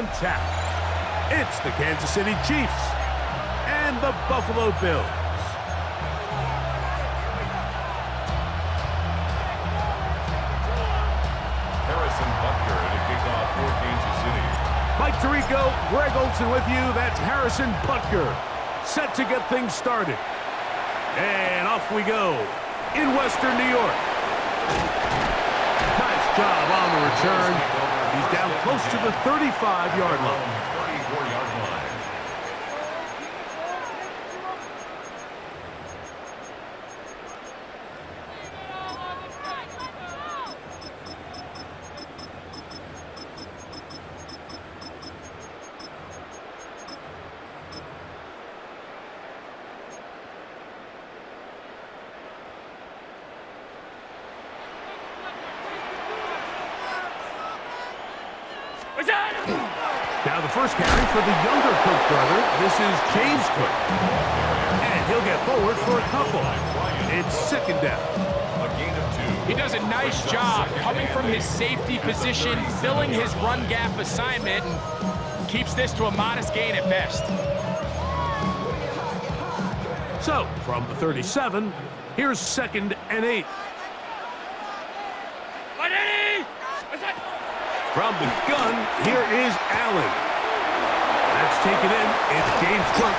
on tap. It's the Kansas City Chiefs and the Buffalo Bills. Harrison Butker to kick off for Kansas City. Mike Tirico, Greg Olson with you. That's Harrison Butker, set to get things started. And off we go in Western New York. Nice job on the return. He's down close to the 35-yard line. 34-yard line. Now the first carry for the younger Cook brother. This is James Cook. And he'll get forward for a couple. It's second down. A gain of 2. He does a nice job coming from his safety position, filling his run gap assignment, and keeps this to a modest gain at best. So, from the 37, here's 2nd and 8. From the gun, here is Allen. That's taken in. It's James Cook.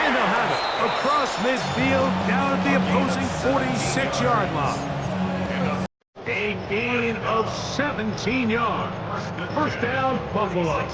And they'll have it across midfield down at the opposing 46-yard line. A gain of 17 yards. First down, Buffalo.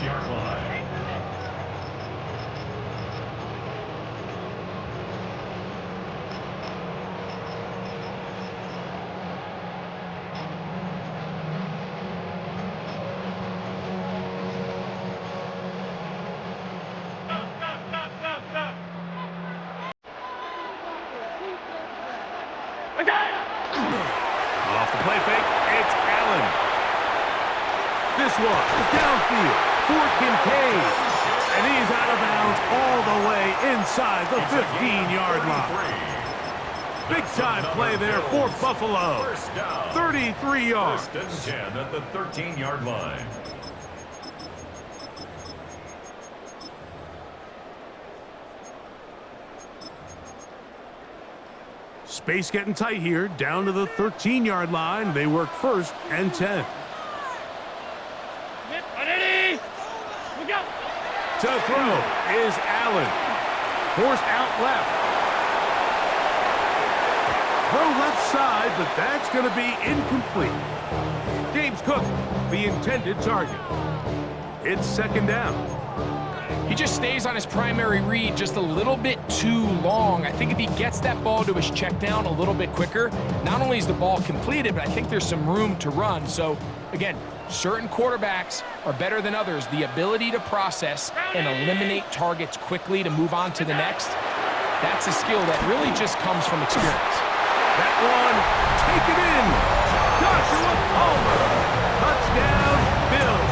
Off the play fake, it's Allen. This one, downfield for Kincaid. And he's out of bounds all the way inside the 15-yard line. Big-time play there for Buffalo. 33 yards. First and 10 at the 13-yard line. Space getting tight here, down to the 13-yard line. They work 1st and 10. To throw is Allen. Forced out left. Throw left side, but that's going to be incomplete. James Cook, the intended target. It's 2nd down. He just stays on his primary read just a little bit too long. I think if he gets that ball to his check down a little bit quicker, not only is the ball completed, but I think there's some room to run. So, again, certain quarterbacks are better than others. The ability to process and eliminate targets quickly to move on to the next, that's a skill that really just comes from experience. That one, take it in. Joshua Palmer. Touchdown, Bills.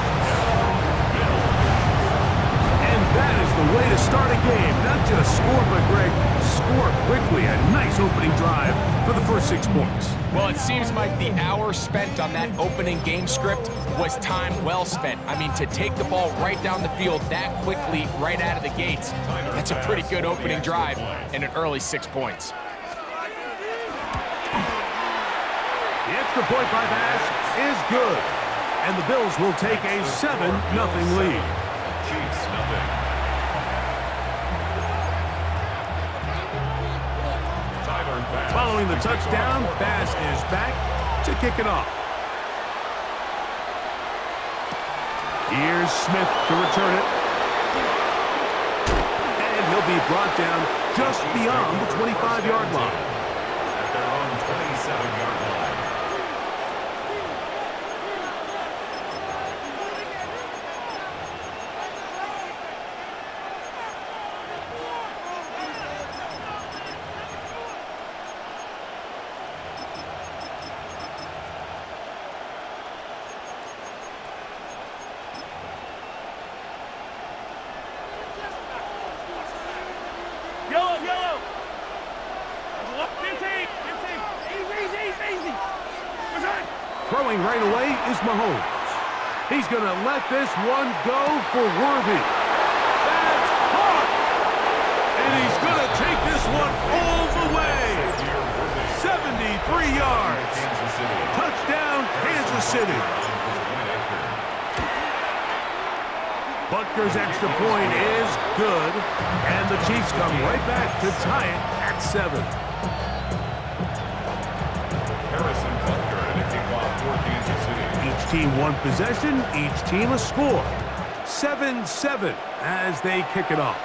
That is the way to start a game. Not just score, but, Greg, score quickly. A nice opening drive for the first 6 points. Well, it seems like the hour spent on that opening game script was time well spent. I mean, to take the ball right down the field that quickly, right out of the gates, that's a pretty good opening drive and an early 6 points. The extra point by Bass is good. And the Bills will take a 7-0 lead. Chiefs, nothing. Following the touchdown, Bass is back to kick it off. Here's Smith to return it. And he'll be brought down just beyond the 25-yard line. At their own 27-yard line. Throwing right away is Mahomes. He's going to let this one go for Worthy. That's caught! And he's going to take this one all the way. 73 yards. Touchdown, Kansas City. Butker's extra point is good, and the Chiefs come right back to tie it at 7. Harrison Butker and a kickoff for Kansas City. Each team one possession, each team a score. 7-7 as they kick it off.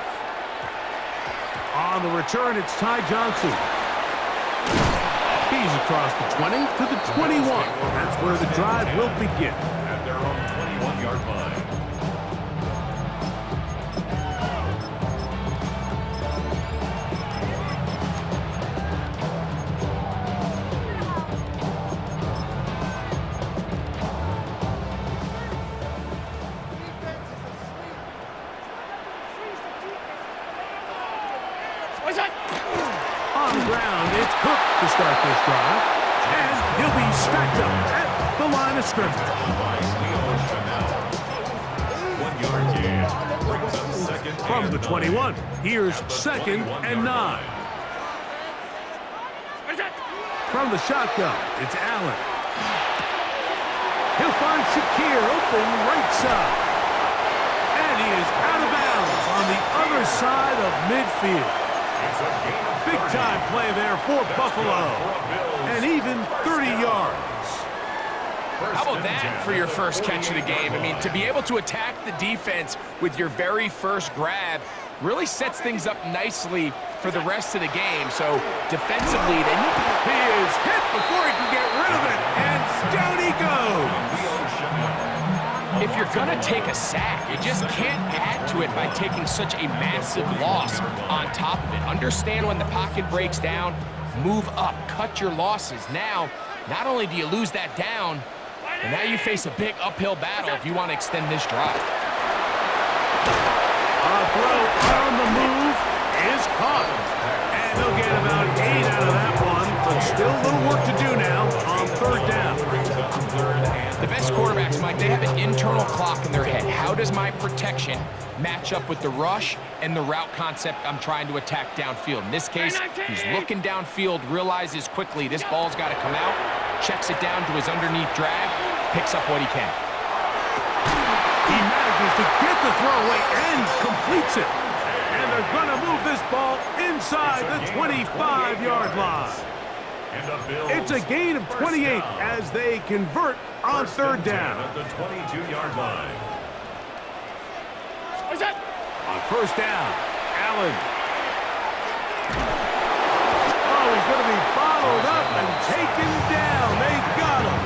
On the return, it's Ty Johnson. He's across the 20 to the 21. That's where the drive will begin. At their own 21-yard line. On the ground, it's Cook to start this drive. And he'll be stacked up at the line of scrimmage. 1 yard gain. Brings up second From the 21, here's 2nd and 9. From the shotgun, it's Allen. He'll find Shakir open right side. And he is out of bounds on the other side of midfield. Big-time play there for Buffalo. And even 30 yards. How about that for your first catch of the game? I mean, to be able to attack the defense with your very first grab really sets things up nicely for the rest of the game. So defensively, they need to... He is hit before he can get rid of it. And down he goes. If you're going to take a sack, you just can't add to it by taking such a massive loss on top of it. Understand when the pocket breaks down, move up, cut your losses. Now, not only do you lose that down, but now you face a big uphill battle if you want to extend this drive. A throw on the move is caught. And they'll get about 8 out of that one, but still a little work to do now on 3rd down. The best quarterbacks, Mike, they have an internal clock in their head. How does my protection match up with the rush and the route concept I'm trying to attack downfield? In this case, he's looking downfield, realizes quickly this ball's got to come out, checks it down to his underneath drag, picks up what he can. He manages to get the throw away and completes it. And they're going to move this ball inside the 25-yard line. It's a gain of 28 as they convert on 3rd down. At the 22-yard line. On 1st down, Allen. Oh, he's going to be followed up and taken down. They got him.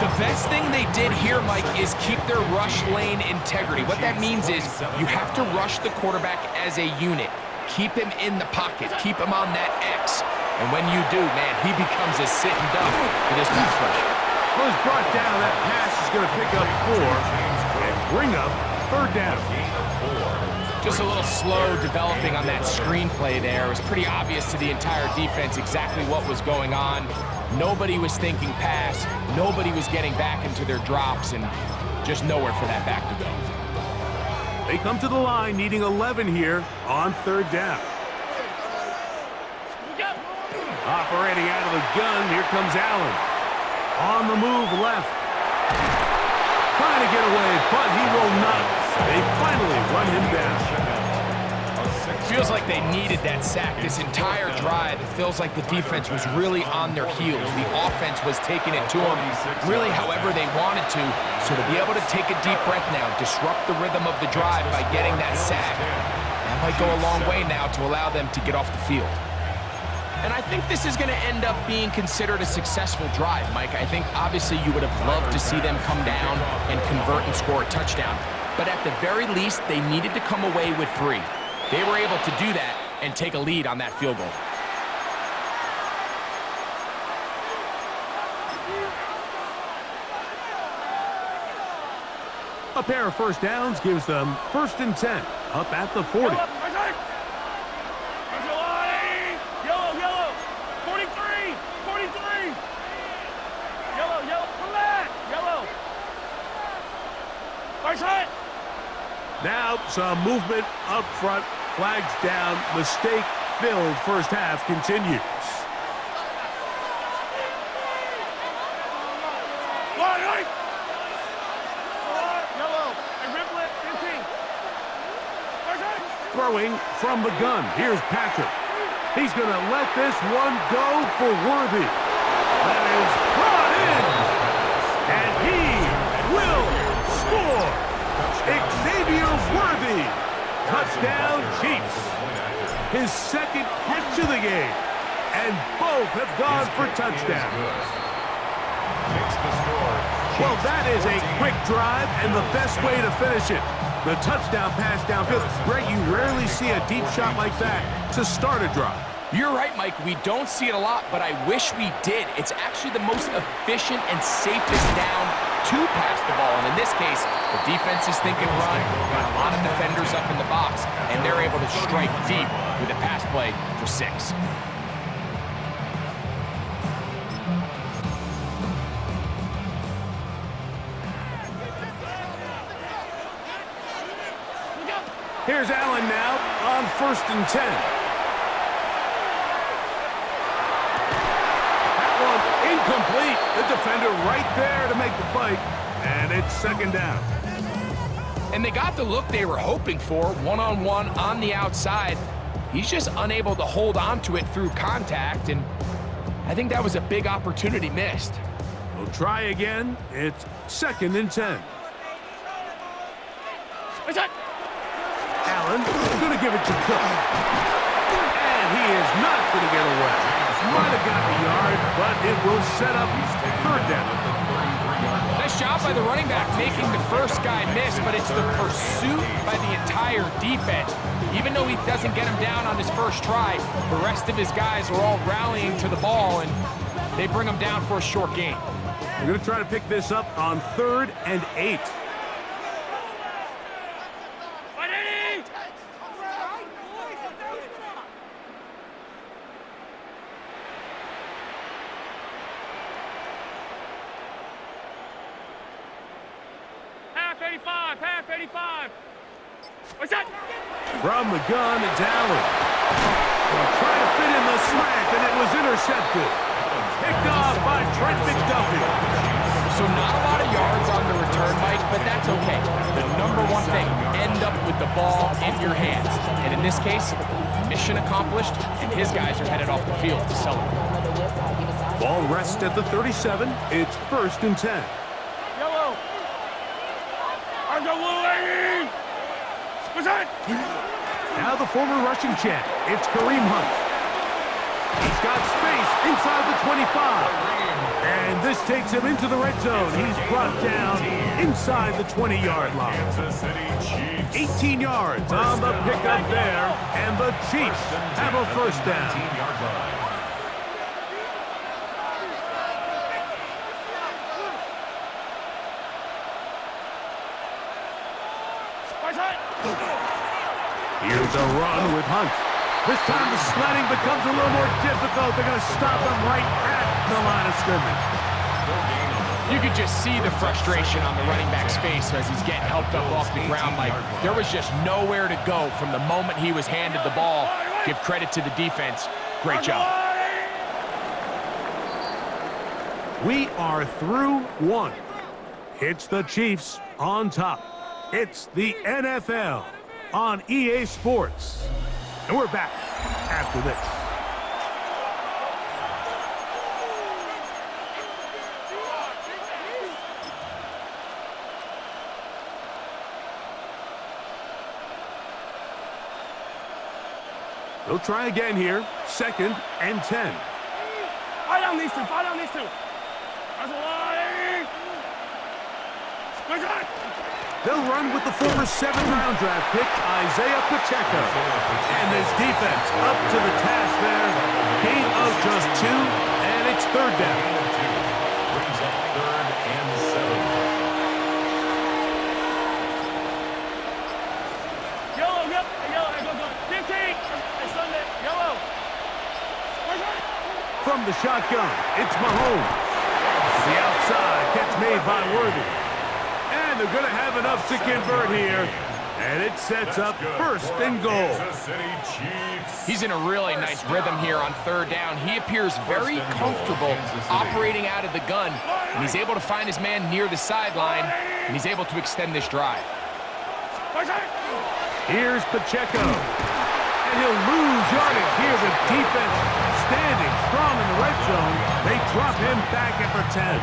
The best thing they did here, Mike, is keep their rush lane integrity. What that means is you have to rush the quarterback as a unit. Keep him in the pocket. Keep him on that X. And when you do, man, he becomes a sitting duck for this pass rush. Was brought down. That pass is going to pick up 4 and bring up 3rd down. Just a little slow developing on that screenplay there. It was pretty obvious to the entire defense exactly what was going on. Nobody was thinking pass. Nobody was getting back into their drops, and just nowhere for that back to go. They come to the line needing 11 here on 3rd down. Operating out of the gun, here comes Allen. On the move left. Trying to get away, but he will not. They finally run him down. Feels like they needed that sack this entire drive. It feels like the defense was really on their heels. The offense was taking it to them really however they wanted to. So to be able to take a deep breath now, disrupt the rhythm of the drive by getting that sack, that might go a long way now to allow them to get off the field. And I think this is going to end up being considered a successful drive, Mike. I think obviously you would have loved to see them come down and convert and score a touchdown. But at the very least, they needed to come away with 3. They were able to do that and take a lead on that field goal. A pair of 1st downs gives them 1st and 10 up at the 40. Now some movement up front. Flags down. Mistake-filled first half continues. Throwing from the gun. Here's Patrick. He's going to let this one go for Worthy. That is brought in. And he will score. Xavier Worthy. Touchdown Chiefs. His second catch of the game. And both have gone for touchdowns. Well, that is a quick drive and the best way to finish it. The touchdown pass downfield. Greg, you rarely see a deep shot like that to start a drive. You're right, Mike. We don't see it a lot, but I wish we did. It's actually the most efficient and safest down to pass the ball. And in this case, the defense is thinking run, got a lot of defenders up in the box, and they're able to strike deep with a pass play for 6. Here's Allen now on 1st and 10. That one incomplete. The defender right there to make the play. And it's 2nd down. And they got the look they were hoping for, one-on-one on the outside. He's just unable to hold on to it through contact, and I think that was a big opportunity missed. We'll try again. It's 2nd and 10. Allen going to give it to Cook. And he is not going to get away. Might have got the yard, but it will set up 3rd down. Nice job by the running back making the first guy miss, but it's the pursuit by the entire defense. Even though he doesn't get him down on his first try, the rest of his guys are all rallying to the ball, and they bring him down for a short gain. We're going to try to pick this up on 3rd and 8. From the gun, it's Allen. They'll try to fit in the slant, and it was intercepted. Picked off by Trent McDuffie. So not a lot of yards on the return, Mike, but that's okay. The number one thing, end up with the ball in your hands. And in this case, mission accomplished, and his guys are headed off the field to celebrate. Ball rests at the 37. It's 1st and 10. Yellow. Now the former rushing champ. It's Kareem Hunt. He's got space inside the 25. And this takes him into the red zone. He's brought down inside the 20-yard line. 18 yards on the pickup there. And the Chiefs have a 1st down. Here's a run with Hunt. This time the sledding becomes a little more difficult. They're going to stop him right at the line of scrimmage. You could just see the frustration on the running back's face as he's getting helped up off the ground. Like there was just nowhere to go from the moment he was handed the ball. Give credit to the defense. Great job. We are through 1. It's the Chiefs on top. It's the NFL on EA Sports. And we're back after this. They'll try again here. 2nd and 10. Fire down these two. They'll run with the former 7th-round draft pick, Isaiah Pacheco. And this defense up to the task there. Gain of just 2, and it's 3rd down. Brings up 3rd and 7. Yellow, yep. Yellow, go. 15. It's Sunday. Yellow. From the shotgun, it's Mahomes. The outside catch made by Worthy. And they're going to have enough to convert here. And it sets up first and goal. He's in a really nice rhythm here on third down. He appears very comfortable operating out of the gun, and he's able to find his man near the sideline, and he's able to extend this drive. Here's Pacheco. And he'll lose yardage here with defense standing strong in the red zone. They drop him back at the 10.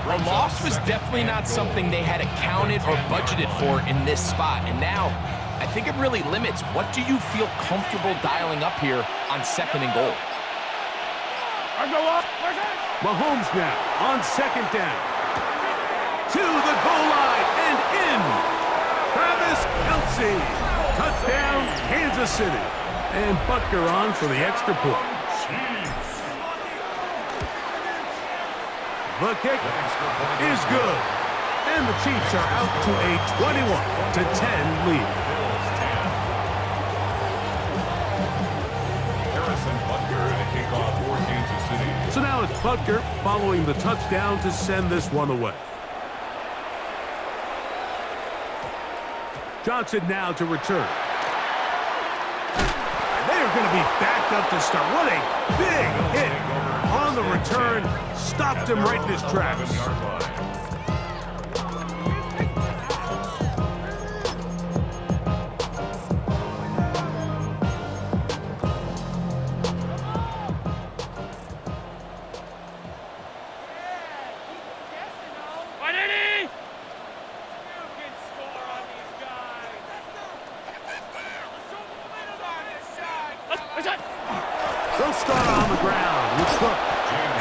A loss was definitely not something they had accounted or budgeted for in this spot. And now, I think it really limits what do you feel comfortable dialing up here on second and goal. Mahomes now on second down. To the goal line and in. Travis Kelce. Touchdown, Kansas City. And Butker on for the extra point. The kick is good. And the Chiefs are out to a 21-10 lead. So now it's Butker following the touchdown to send this one away. Johnson now to return. And they are going to be backed up to start. What a big hit on the return. Stopped him right in his tracks. They'll start on the ground with Cook.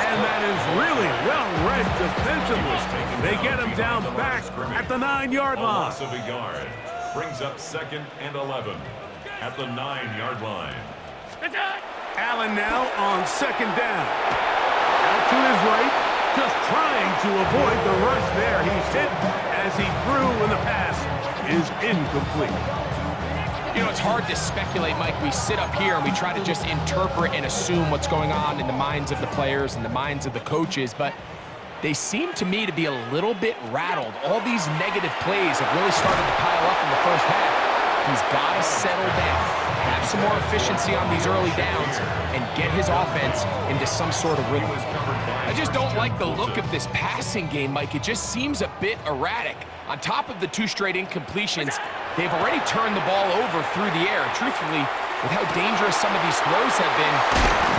And that is really well-read defensively. They get him down back at the 9-yard line. Loss of a yard. Brings up second and 11 at the 9-yard line. Allen now on second down. Out to his right, just trying to avoid the rush there. He's hit as he threw when the pass is incomplete. You know, it's hard to speculate, Mike. We sit up here and we try to just interpret and assume what's going on in the minds of the players and the minds of the coaches, but they seem to me to be a little bit rattled. All these negative plays have really started to pile up in the first half. He's got to settle down, have some more efficiency on these early downs, and get his offense into some sort of rhythm. I just don't like the look of this passing game, Mike. It just seems a bit erratic. On top of the 2 straight incompletions, they've already turned the ball over through the air. Truthfully, with how dangerous some of these throws have been,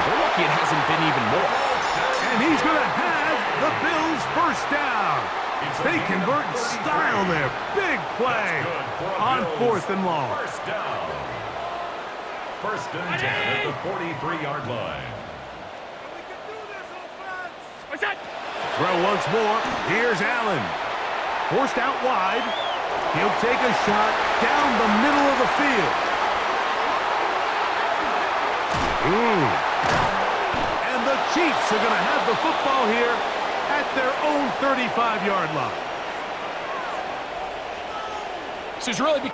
they're lucky it hasn't been even more. And he's going to have the Bills first down. They convert in style there. Big play on 4th and long. First down. First and 10 at the 43-yard line. Throw once more. Here's Allen. Forced out wide. He'll take a shot down the middle of the field. And the Chiefs are going to have the football here at their own 35-yard line. So it's really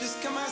Just come outside.